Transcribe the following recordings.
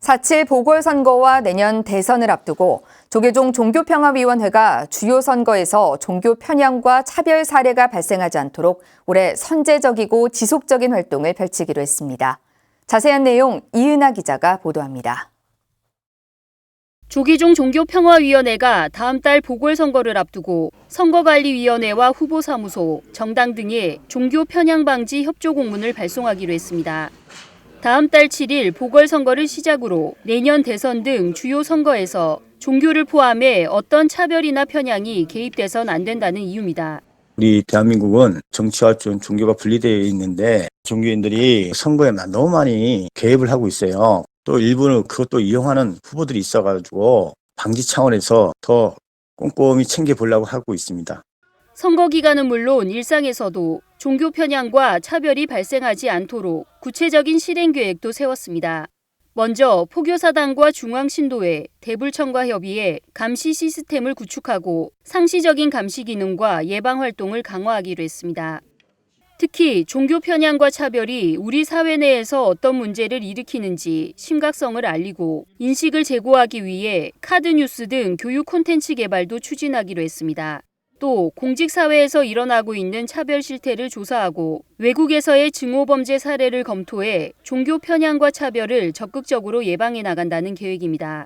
4.7 보궐선거와 내년 대선을 앞두고 조계종 종교평화위원회가 주요 선거에서 종교 편향과 차별 사례가 발생하지 않도록 올해 선제적이고 지속적인 활동을 펼치기로 했습니다. 자세한 내용 이은하 기자가 보도합니다. 조계종 종교평화위원회가 다음 달 보궐선거를 앞두고 선거관리위원회와 후보사무소, 정당 등에 종교 편향 방지 협조 공문을 발송하기로 했습니다. 다음 달 7일 보궐선거를 시작으로 내년 대선 등 주요 선거에서 종교를 포함해 어떤 차별이나 편향이 개입돼선 안 된다는 이유입니다. 우리 대한민국은 정치와 종교가 분리되어 있는데 종교인들이 선거에 너무 많이 개입을 하고 있어요. 또 일부는 그것도 이용하는 후보들이 있어가지고 방지 차원에서 더 꼼꼼히 챙겨보려고 하고 있습니다. 선거 기간은 물론 일상에서도 종교 편향과 차별이 발생하지 않도록 구체적인 실행 계획도 세웠습니다. 먼저 포교사당과 중앙신도회, 대불청과 협의해 감시 시스템을 구축하고 상시적인 감시 기능과 예방 활동을 강화하기로 했습니다. 특히 종교 편향과 차별이 우리 사회 내에서 어떤 문제를 일으키는지 심각성을 알리고 인식을 제고하기 위해 카드뉴스 등 교육 콘텐츠 개발도 추진하기로 했습니다. 또 공직사회에서 일어나고 있는 차별 실태를 조사하고 외국에서의 증오범죄 사례를 검토해 종교 편향과 차별을 적극적으로 예방해 나간다는 계획입니다.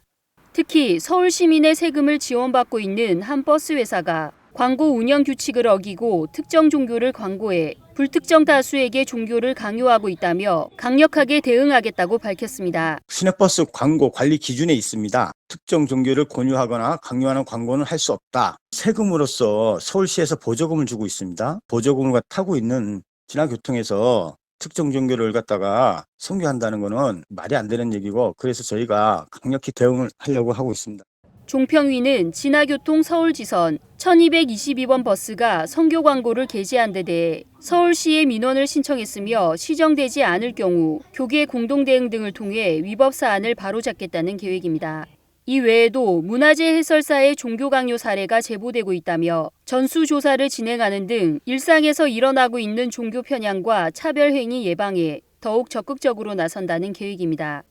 특히 서울 시민의 세금을 지원받고 있는 한 버스 회사가 광고 운영 규칙을 어기고 특정 종교를 광고해 불특정 다수에게 종교를 강요하고 있다며 강력하게 대응하겠다고 밝혔습니다. 시내버스 광고 관리 기준에 있습니다. 특정 종교를 권유하거나 강요하는 광고는 할 수 없다. 세금으로서 서울시에서 보조금을 주고 있습니다. 보조금을 타고 있는 진화교통에서 특정 종교를 갖다가 선교한다는 것은 말이 안 되는 얘기고, 그래서 저희가 강력히 대응을 하려고 하고 있습니다. 종평위는 진화교통 서울지선 1222번 버스가 선교 광고를 게재한 데 대해 서울시에 민원을 신청했으며 시정되지 않을 경우 교계 공동대응 등을 통해 위법 사안을 바로잡겠다는 계획입니다. 이 외에도 문화재 해설사의 종교 강요 사례가 제보되고 있다며 전수조사를 진행하는 등 일상에서 일어나고 있는 종교 편향과 차별 행위 예방에 더욱 적극적으로 나선다는 계획입니다.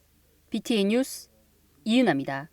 BTN 뉴스 이은하입니다.